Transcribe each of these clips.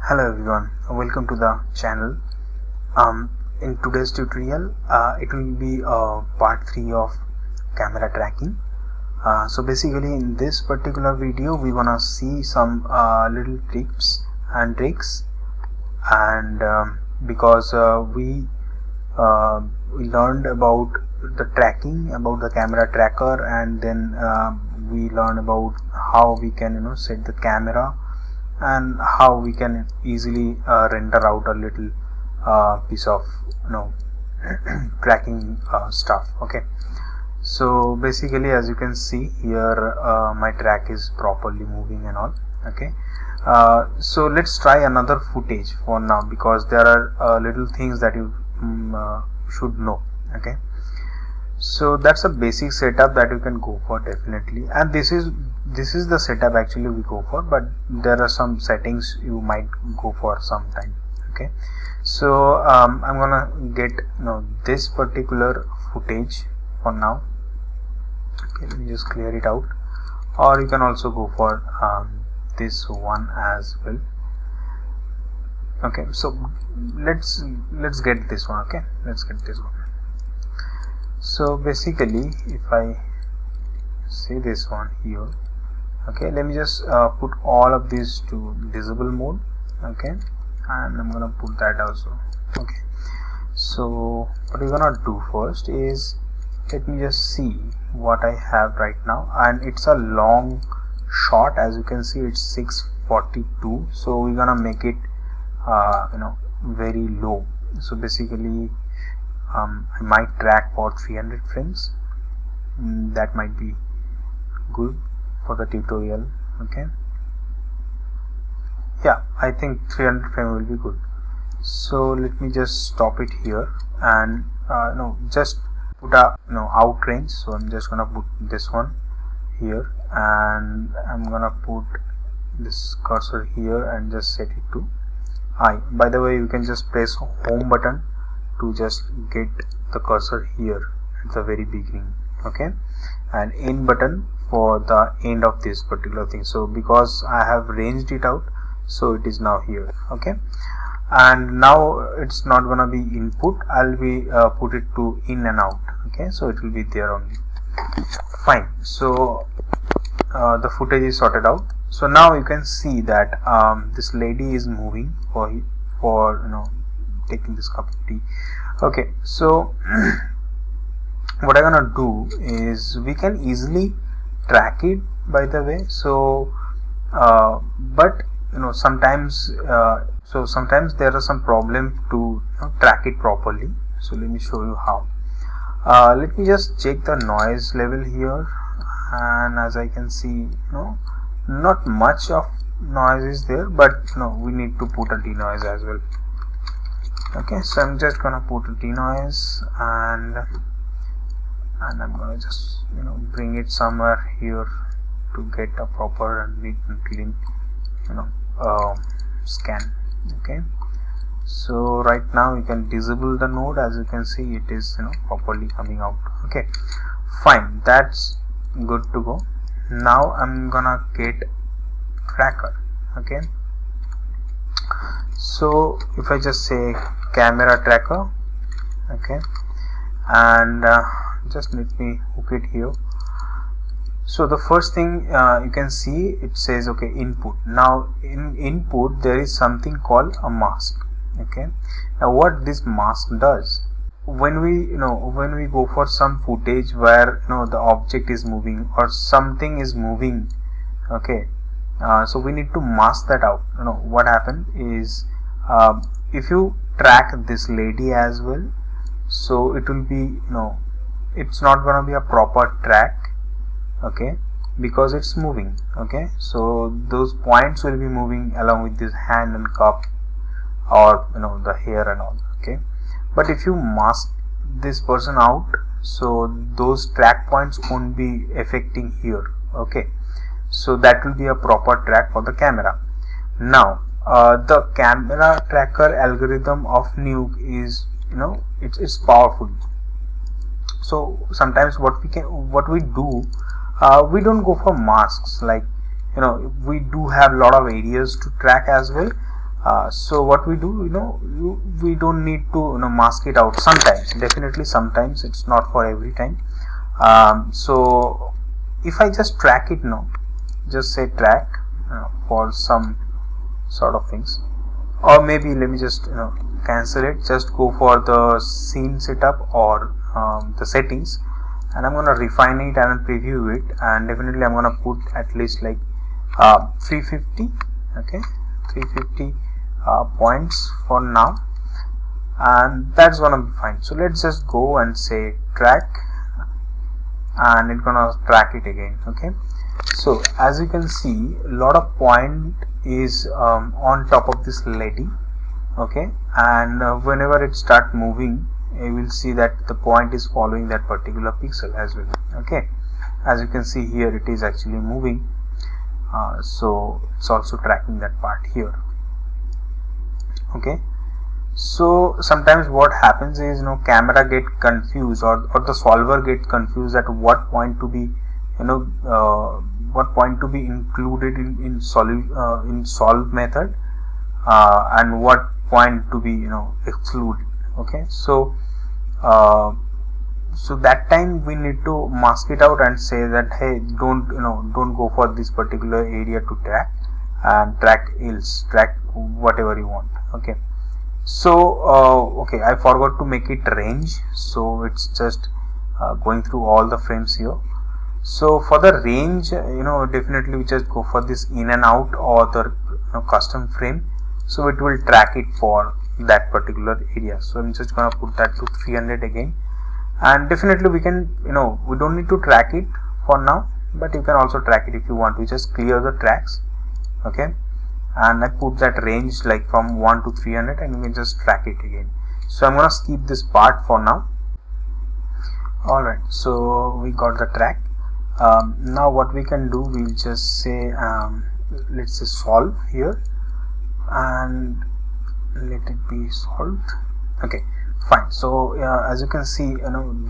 Hello everyone, welcome to the channel. In today's tutorial, it will be part 3 of camera tracking. So basically in this particular video we gonna see some little tips and tricks, and because we learned about the tracking, about the camera tracker, and then we learned about how we can set the camera and how we can easily render out a little piece of tracking stuff. Okay, so basically as you can see here, my track is properly moving and all. Okay, so let's try another footage for now, because there are little things that you should know. Okay, so that's a basic setup that you can go for definitely, and this is the setup actually we go for, but there are some settings you might go for sometime. Okay, so I'm gonna get this particular footage for now. Okay, let me just clear it out, or you can also go for this one as well. Okay, so let's get this one. Okay, let's get this one. So basically if I see this one here, okay, let me just put all of these to visible mode. Okay, and I'm gonna put that also. Okay, so what we're gonna do first is, let me just see what I have right now, and it's a long shot. As you can see, it's 642, so we're gonna make it very low. So basically I might track for 300 frames. That might be good for the tutorial. Okay, yeah, I think 300 frame will be good. So let me just stop it here and just put a out range. So I'm just gonna put this one here, and I'm gonna put this cursor here and just set it to I. By the way, you can just press home button to just get the cursor here at the very beginning. Okay, and end button for the end of this particular thing. So because I have ranged it out, so it is now here. Okay, and now it's not gonna be input, I'll be put it to in and out. Okay, so it will be there only. Fine, so the footage is sorted out. So now you can see that this lady is moving for taking this cup of tea. Okay, so what I'm gonna do is, we can easily track it, by the way. So but sometimes sometimes there are some problem to track it properly. So let me show you how. Let me just check the noise level here, and as I can see, not much of noise is there, but we need to put a denoise as well. Okay, so I'm just gonna put a denoise, and I'm gonna just bring it somewhere here to get a proper and neat and clean scan. Okay, so right now you can disable the node. As you can see, it is properly coming out. Okay, fine, that's good to go. Now I'm gonna get tracker. Okay, so if I just say camera tracker, okay, and just let me hook it here. So the first thing you can see, it says okay, input. Now in input there is something called a mask. Okay, now what this mask does, when we go for some footage where the object is moving or something is moving, okay, so we need to mask that out. What happened is, if you track this lady as well, so it will be it's not gonna be a proper track. Okay, because it's moving. Okay, so those points will be moving along with this hand and cup, or the hair and all. Okay, but if you mask this person out, so those track points won't be affecting here. Okay, so that will be a proper track for the camera. Now the camera tracker algorithm of Nuke is it's powerful. So sometimes what we do, we don't go for masks. Like we do have a lot of areas to track as well, So what we do, we don't need to mask it out. Sometimes, definitely sometimes, it's not for every time. So if I just track it now, just say track for some sort of things, or maybe let me just cancel it, just go for the scene setup or the settings, and I'm gonna refine it and preview it, and definitely I'm gonna put at least like 350, okay, 350 points for now, and that's gonna be fine. So let's just go and say track, and it's gonna track it again. Okay, so as you can see, a lot of point is on top of this lady. Okay, and whenever it start moving, you will see that the point is following that particular pixel as well. Okay, as you can see here, it is actually moving, so it's also tracking that part here. Okay, so sometimes what happens is camera get confused, or the solver get confused at what point to be what point to be included in solve method, and what point to be excluded. Okay, so so that time we need to mask it out and say that, hey, don't go for this particular area to track, and track else, track whatever you want. Okay, so okay, I forgot to make it range, so it's just going through all the frames here. So for the range, definitely we just go for this in and out or the custom frame, so it will track it for that particular area. So I'm just gonna put that to 300 again, and definitely we can we don't need to track it for now, but you can also track it if you want to. Just clear the tracks. Okay, and I put that range like from 1 to 300, and you can just track it again. So I'm gonna skip this part for now. Alright, so we got the track. Now what we can do, we'll just say let's say solve here, and let it be solved. Okay, fine. So as you can see,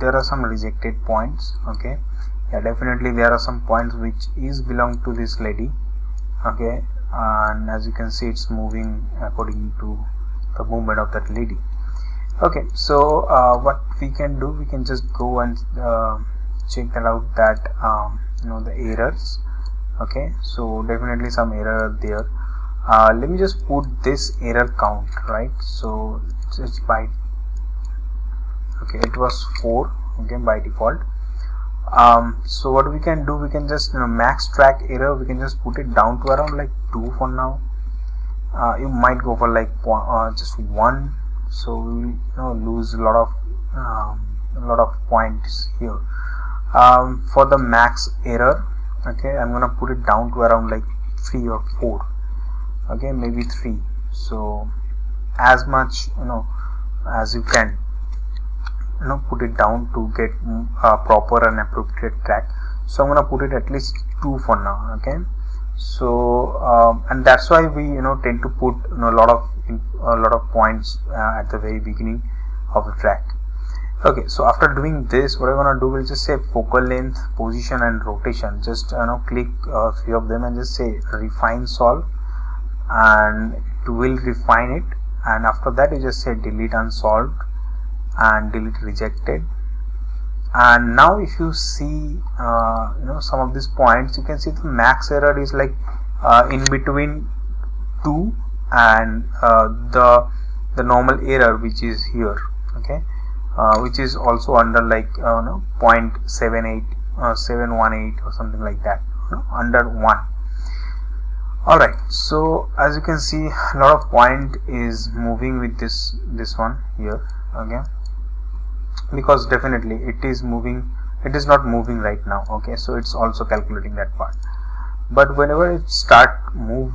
there are some rejected points. Okay, yeah, definitely there are some points which is belong to this lady. Okay, and as you can see, it's moving according to the movement of that lady. Okay, so what we can do, we can just go and check that out, that the errors. Okay, so definitely some error there. Let me just put this error count, right? So just by, okay, it was 4, okay, by default. So what we can do, we can just max track error, we can just put it down to around like 2 for now. You might go for like just 1, so we will lose a lot of points here. For the max error, okay, I'm gonna put it down to around like 3 or 4. Okay, maybe 3. So as much as you can put it down to get proper and appropriate track. So I'm gonna put it at least 2 for now. Okay, so and that's why we tend to put a lot of points at the very beginning of the track. Okay, so after doing this, what I'm gonna do, we'll just say focal length, position, and rotation. Just click 3 of them and just say refine solve, and it will refine it. And after that, you just say delete unsolved and delete rejected. And now if you see some of these points, you can see the max error is like in between 2 and the normal error, which is here. Okay, which is also under like 0.78 718 or something like that, under 1. Alright, so as you can see, a lot of point is moving with this one here. Okay, because definitely it is moving, it is not moving right now. Okay, so it's also calculating that part, but whenever it start move,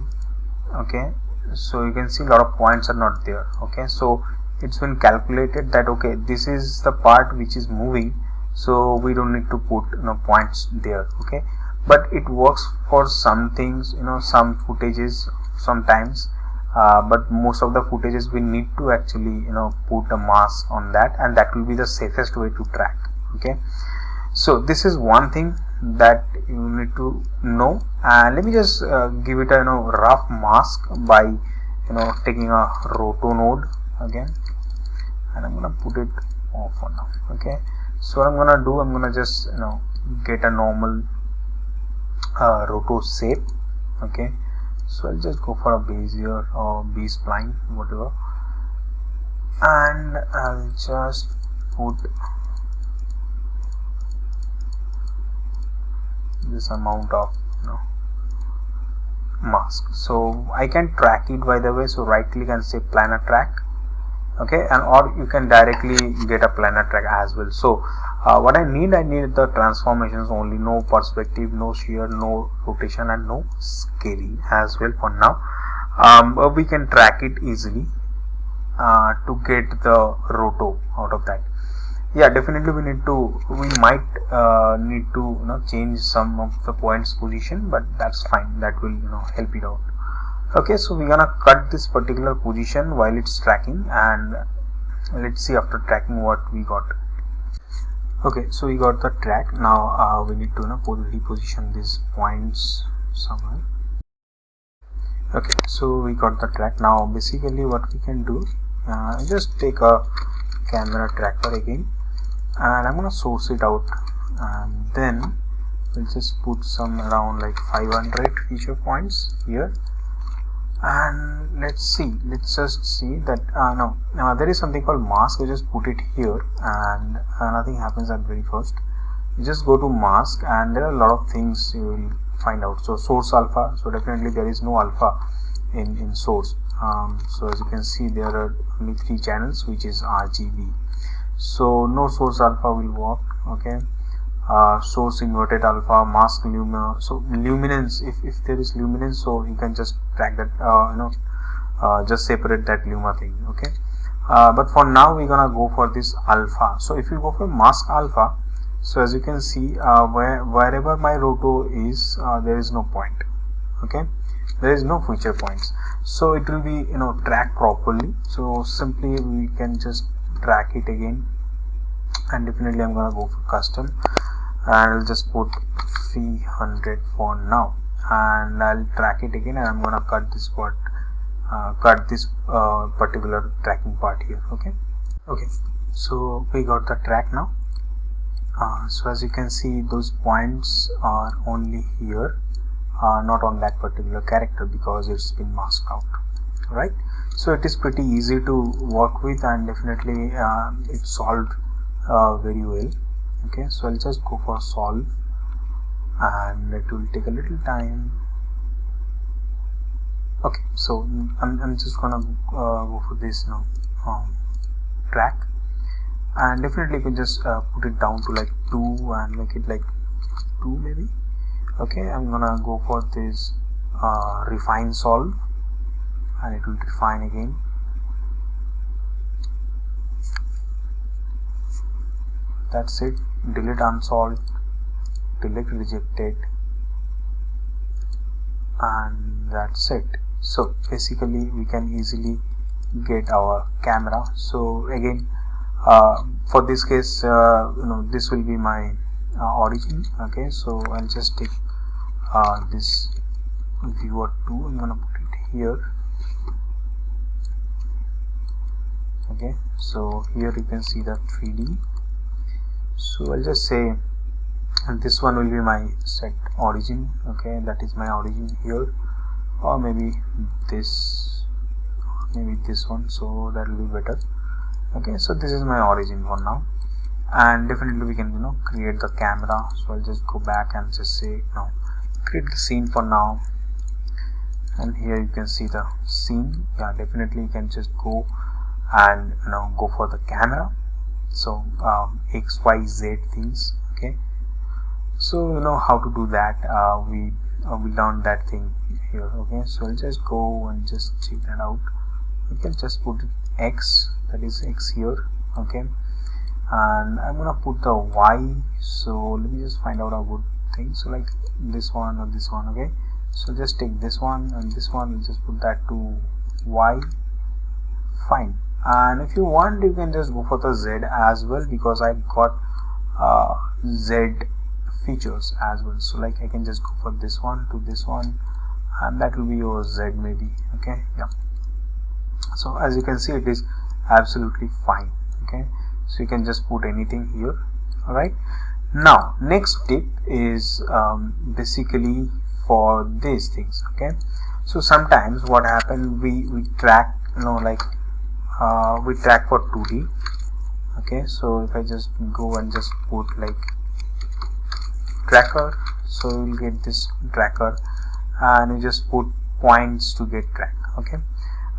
okay, so you can see a lot of points are not there. Okay, so it's been calculated that, okay, this is the part which is moving, so we don't need to put points there. Okay, but it works for some things, some footages sometimes, but most of the footages we need to actually put a mask on that, and that will be the safest way to track. Okay, so this is one thing that you need to know, and let me just give it a rough mask by taking a roto node again, and I'm gonna put it off for now. Okay, so what I'm gonna do, I'm gonna just get a normal roto shape. Okay, so I'll just go for a Bezier or B-spline, whatever, and I'll just put this amount of mask. So I can track it, by the way, so right click and say planar track. Okay, and or you can directly get a planar track as well. So what I need the transformations only, no perspective, no shear, no rotation, and no scaling as well for now. But we can track it easily to get the roto out of that. Yeah, definitely we might need to change some of the points position, but that's fine, that will help it out. Okay, so we're gonna cut this particular position while it's tracking, and let's see after tracking what we got. Okay, so we got the track. Now we need to reposition these points somewhere. Okay, so we got the track. Now basically what we can do, just take a camera tracker again, and I'm gonna source it out, and then we'll just put some around like 500 feature points here. And let's just see that now there is something called mask. We just put it here, and nothing happens at very first. You just go to mask, and there are a lot of things you will find out. So source alpha, so definitely there is no alpha in source. So as you can see, there are only 3 channels, which is RGB. So no source alpha will work. Okay, source inverted alpha, mask luma. So luminance, if there is luminance, so you can just track that, just separate that luma thing. Okay, but for now we're gonna go for this alpha. So if you go for mask alpha, so as you can see, wherever my roto is, there is no point. Okay, there is no feature points, so it will be tracked properly. So simply we can just track it again, and definitely I'm gonna go for custom, and I'll just put 300 for now, and I'll track it again, and I'm gonna cut this part, particular tracking part here. Okay, so we got the track now. So as you can see, those points are only here, not on that particular character, because it's been masked out, right? So it is pretty easy to work with, and definitely it's solved very well. Okay, so I'll just go for solve, and it will take a little time. Okay, so I'm just gonna go for this track, and definitely you can just put it down to like 2 and make it like 2 maybe. Okay, I'm gonna go for this refine solve, and it will refine again. That's it. Delete unsolved, delete rejected, and that's it. So basically we can easily get our camera. So again, for this case, this will be my origin. Okay, so I'll just take this viewer 2, I'm gonna put it here. Okay, so here you can see the 3D. So I'll just say, and this one will be my set origin. Okay, that is my origin here, or maybe this one, so that will be better. Okay, so this is my origin for now, and definitely we can create the camera. So I'll just go back and just say create the scene for now, and here you can see the scene. Yeah, definitely you can just go and go for the camera. So X, Y, Z things. Okay, so you know how to do that. We learned that thing here. Okay, so I'll just go and just check that out. You can just put X, that is X here. Okay, and I'm gonna put the Y. So let me just find out a good thing. So like this one or this one. Okay, so just take this one and this one and just put that to Y. Fine. And if you want, you can just go for the Z as well, because I got Z features as well. So like I can just go for this one to this one, and that will be your Z maybe. Okay, yeah. So as you can see, it is absolutely fine. Okay, so you can just put anything here. All right, now next tip is basically for these things. Okay, so sometimes what happen, we track, like we track for 2D. Okay, so if I just go and just put like tracker, so you will get this tracker, and you just put points to get track. Okay,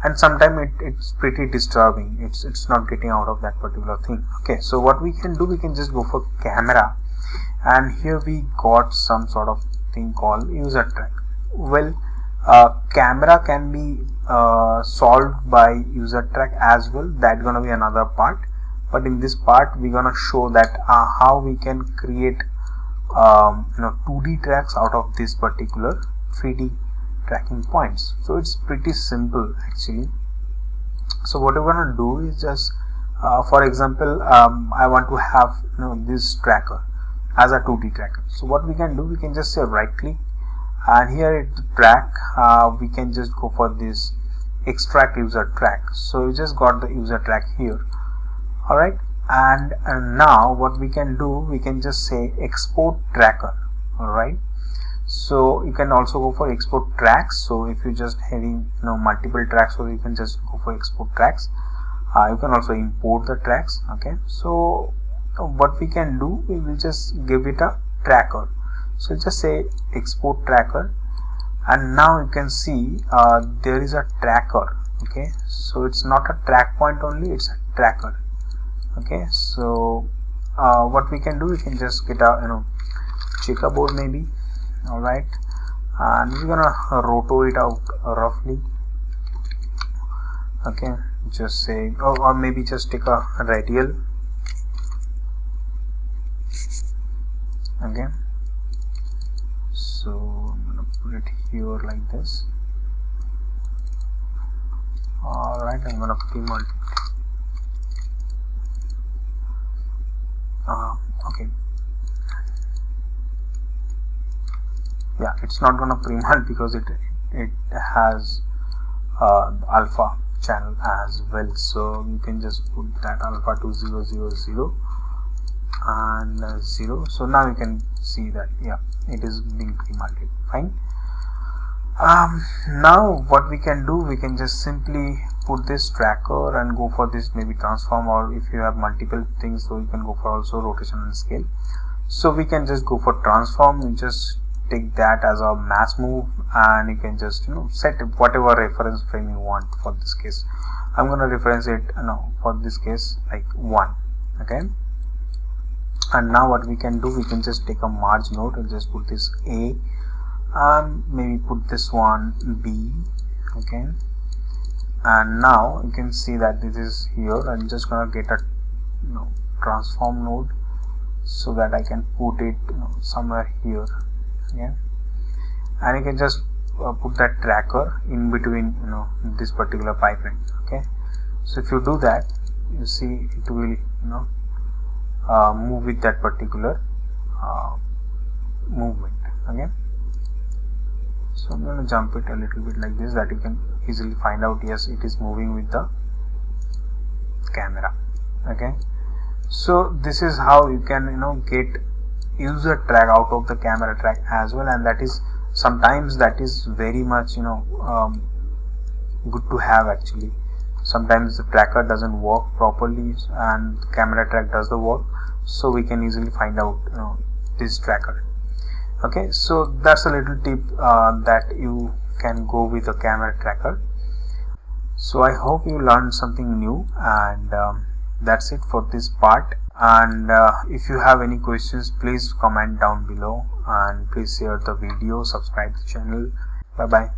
and sometimes it's pretty disturbing, it's not getting out of that particular thing. Okay, so what we can do, we can just go for camera, and here we got some sort of thing called user track. Well, camera can be solved by user track as well. That's gonna be another part, but in this part we're gonna show that how we can create 2D tracks out of this particular 3D tracking points. So it's pretty simple actually. So what we're gonna do is just for example, I want to have this tracker as a 2D tracker. So what we can do, we can just say right click, and here at the track we can just go for this extract user track. So you just got the user track here. All right, and now what we can do, we can just say export tracker. All right, so you can also go for export tracks. So if you just having multiple tracks, so you can just go for export tracks. You can also import the tracks. Okay, so what we can do, we will just give it a tracker. So just say export tracker, and now you can see there is a tracker. Okay, so it's not a track point only, it's a tracker. Okay, so what we can do, we can just get a checkerboard maybe. All right, and we're gonna roto it out roughly. Okay, just say, or maybe just take a radial. Okay, so I'm gonna put it here like this. All right, I'm gonna pre-multiply. Okay, yeah, it's not gonna pre-mult because it has alpha channel as well. So you can just put that alpha to 0 0 0 and 0. So now you can see that yeah, it is being pre-multed. Fine. Now what we can do, we can just simply put this tracker and go for this maybe transform, or if you have multiple things, so you can go for also rotation and scale. So we can just go for transform. You just take that as a mass move, and you can just set whatever reference frame you want. For this case, I'm gonna reference it for this case like 1. Okay, and now what we can do, we can just take a merge node and just put this A, maybe put this one B. Okay, and now you can see that this is here. I'm just gonna get a transform node so that I can put it somewhere here. Yeah, and you can just put that tracker in between this particular pipeline. Okay, so if you do that, you see it will move with that particular movement. Okay, so I'm going to jump it a little bit like this, that you can easily find out, yes, it is moving with the camera. Okay, so this is how you can get user track out of the camera track as well, and that is sometimes that is very much good to have actually. Sometimes the tracker doesn't work properly and the camera track does the work, so we can easily find out this tracker. Okay, so that's a little tip that you can go with a camera tracker. So I hope you learned something new, and that's it for this part. And if you have any questions, please comment down below, and please share the video, subscribe the channel. Bye bye.